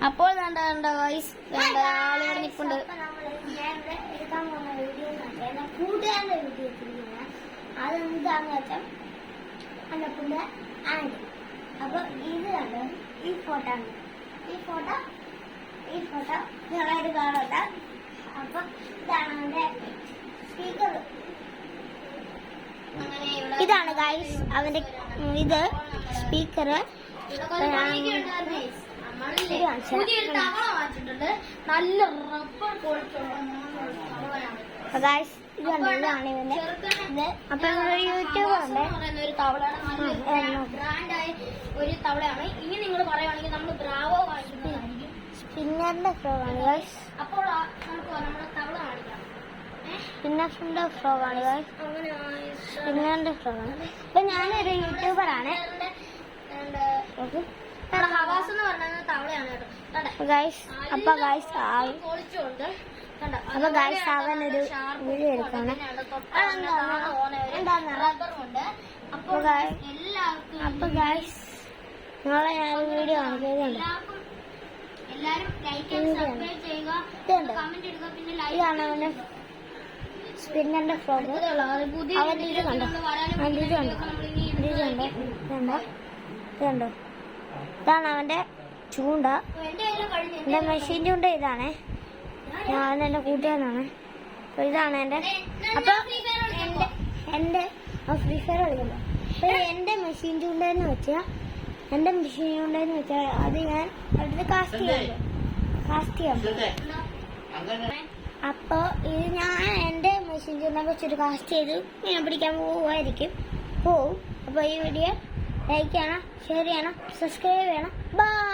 അപ്പോൾ വേണ്ട ആളുകൾ നിൽപ്പുണ്ട്. കൂട്ടുകാരുടെ വീഡിയോ അതെന്താന്ന് വെച്ചാൽ അന്നപ്പുന്റെ ആൻഡ്. അപ്പൊ ഇത് കണ്ടോ, ഈ ഫോട്ടോ ആണ്. ഈ ഫോട്ടോ നിങ്ങളായിട്ട് കാണണ്ട. അപ്പൊ ഇതാണ് അവന്റെ സ്പീക്കർ. ഇതാണ് ഗൈസ് അവന്റെ ഇത് സ്പീക്കർ. നല്ല റബ്ബർ ഗൈസ് ഇതാണ് ഇവന്റെ ഇത്. അപ്പൊ യൂട്യൂബ് ഉണ്ട് ഒരു തവളയാണ്, ബ്രാൻഡായ ഒരു തവളയാണ്. ഇനി നിങ്ങൾ പറയുവാണെങ്കിൽ നമ്മൾ ബ്രാവോ വാങ്ങിക്കുന്നതായിരിക്കും. സ്പിന്നറിന്റെ ഫ്രോഗ് ആണ് ഗൈസ്. അപ്പോൾ നമുക്ക് നമ്മുടെ തവള കാണിക്കാം. സ്പിന്നറിന്റെ ഫ്രോഗ് ആണ് ഗൈസ്. സ്പിന്നറിന്റെ ഫ്രോഗ് ആണ്. ഇപ്പൊ ഞാനൊരു യൂട്യൂബറാണ്. ഹവാസ് എന്ന് പറഞ്ഞ തവളയാണ് കേട്ടോ ഗൈസ്. അപ്പൊ ഗൈസ് പൊളിച്ചുകൊണ്ട് അപ്പൊ ഗൈസ് അവനൊരു വീഡിയോ എടുക്കാണ്. അപ്പൊ ഗൈസ് നിങ്ങളെ ഞാൻ വീഡിയോ കാണിക്കുന്നുണ്ട്. ഇതാണ് അവന്റെ സ്പിന്നറിന്റെ ഫ്രോഗ്. അവന്റെ ഇത് കണ്ടോ, അവന്റെ ഇത് കണ്ടോ, ഇതുണ്ടോ, ഇതാണ് അവന്റെ ചൂണ്ട. എന്റെ മെഷീൻ ചൂണ്ട ഇതാണ്. ഞാൻ എന്റെ കൂട്ടുകാരനാണ്. അപ്പൊ ഇതാണ് എന്റെ. അപ്പൊ എന്റെ ഫ്രീ ഫയർ കളിക്കല്ലോ. അപ്പൊ എന്റെ മെഷീൻ ചൂണ്ടെന്ന് വെച്ചാൽ അത് ഞാൻ അടുത്ത് കാസ്റ്റ് ചെയ്യാം. അപ്പൊ ഇത് ഞാൻ എന്റെ മെഷീൻ ചൂണ്ടിനെ വെച്ചൊരു കാസ്റ്റ് ചെയ്ത് മീൻ പിടിക്കാൻ പോവും. അപ്പൊ ഈ വീഡിയോ ലൈക്ക് ചെയ്യണം, ഷെയർ ചെയ്യണം, സബ്സ്ക്രൈബ് ചെയ്യണം. ബൈ.